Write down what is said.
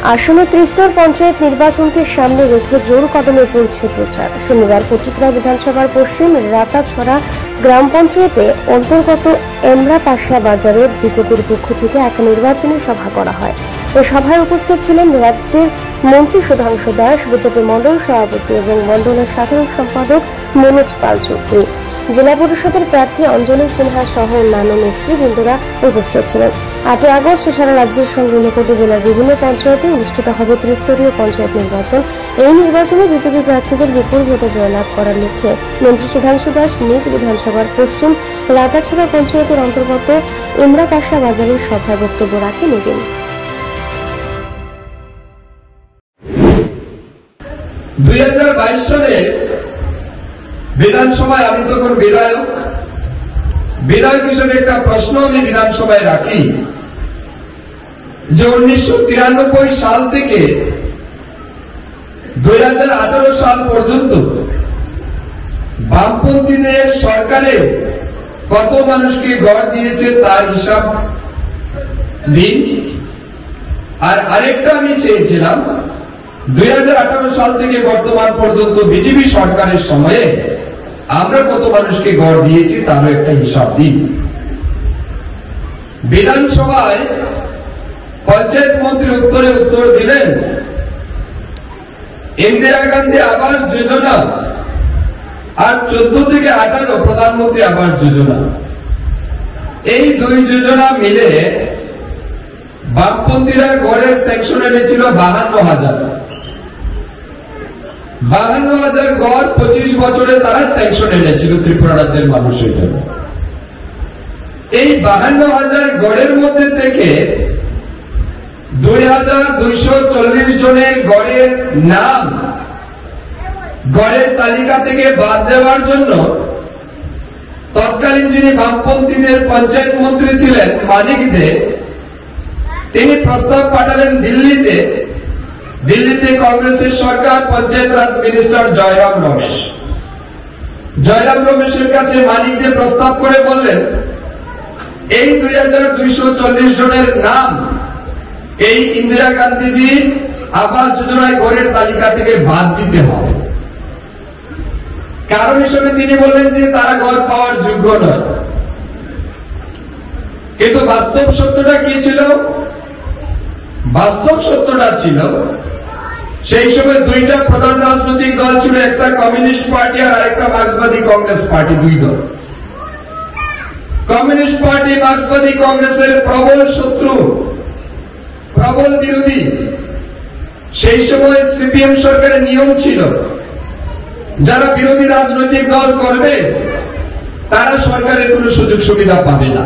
আসন্ন ত্রিস্তর পঞ্চায়েত নির্বাচনকে সামনে রেখে জোর কদমে চলছে প্রচার। শনিবার ফটিকরা বিধানসভার পশ্চিম রাতাছড়া গ্রাম পঞ্চায়েতে অন্তর্গত এমরাপাশা বাজারে বিজেপির পক্ষ থেকে এক নির্বাচনী সভা করা হয়। এই সভায় উপস্থিত ছিলেন রাজ্যের মন্ত্রী সুধাংশু দাস, বিজেপি মন্ডল সভাপতি এবং মন্ডলের সাধারণ সম্পাদক মনোজ পাল চৌধুরী, জেলা পরিষদের প্রার্থী অঞ্জলি সিনহা সহ অন্যান্য নেতৃবৃন্দরা উপস্থিত ছিলেন। 8 আগস্ট সারা রাজ্যের সঙ্গে 49 জেলার বিভিন্ন পঞ্চায়েতে অনুষ্ঠিত হবে ত্রিস্তরীয় পঞ্চায়েত নির্বাচন। এই নির্বাচনে বিজেপি প্রার্থীদের বিপুল ভোটে জয়লাভ করার লক্ষ্যে মন্ত্রী সুধাংশু দাস নিজ বিধানসভার পশ্চিম রাতাছড়া পঞ্চায়েতের অন্তর্গত এমরাপাশা বাজারের সভায় বক্তব্য রাখেন। এদিন 2022 সালে বিধানসভায় আমি তখন বিধায়ক হিসেবে একটা প্রশ্ন আমি বিধানসভায় রাখি যে 1993 সাল থেকে 2018 সাল পর্যন্ত বামপন্থীদের সরকারে কত মানুষকে গড় দিয়েছে তার হিসাব দিন। আর আরেকটা আমি চেয়েছিলাম 2018 সাল থেকে বর্তমান পর্যন্ত বিজেপি সরকারের সময়ে আমরা কত মানুষকে গড় দিয়েছি তারও একটা হিসাব দিন। বিধানসভায় পঞ্চায়েত মন্ত্রী উত্তর দিলেন ইন্দিরা গান্ধী আবাস যোজনা আর 14 থেকে 18 প্রধানমন্ত্রী আবাস যোজনা, এই দুই যোজনা মিলে বামপন্থীরা গড়ের স্যাংশন এনেছিল 52,000 গড় 25 বছরে তারা স্যাংশন এনেছিল ত্রিপুরা রাজ্যের মানুষের জন্য। এই 52,000 গড়ের মধ্যে থেকে 2,240 জনের গড়ের নাম গড়ের তালিকা থেকে বাদ দেওয়ার জন্য তৎকালীন যিনি বামপন্থীদের পঞ্চায়েত মন্ত্রী ছিলেন মানিক দে, তিনি প্রস্তাব পাঠালেন দিল্লিতে কংগ্রেসের সরকার, পঞ্চায়েত রাজ মিনিস্টার জয়রাম রমেশের কাছে মানিক দে প্রস্তাব করে বললেন এই 2,240 জনের নাম এই ইন্দিরা গান্ধীজি আবাস যোজনায় গড়ের তালিকা থেকে বাদ দিতে হবে। কারণ হিসেবে তিনি বললেন যে তারা গড় পাওয়ার যোগ্য নয়। কিন্তু বাস্তব সত্যটা কি ছিল? বাস্তব সত্যটা ছিল সেই সময় দুইটা প্রধান রাজনৈতিক দল ছিল, একটা কমিউনিস্ট পার্টি আর আরেকটা মার্ক্সবাদী কংগ্রেস পার্টি, দুই দল। কমিউনিস্ট পার্টি মার্ক্সবাদী কংগ্রেসের প্রবল শত্রু, প্রবল বিরোধী। সেই সময় সিপিএম সরকারের নিয়ম ছিল যারা বিরোধী রাজনৈতিক দল করবে তারা সরকারের কোন সুযোগ সুবিধা পাবে না।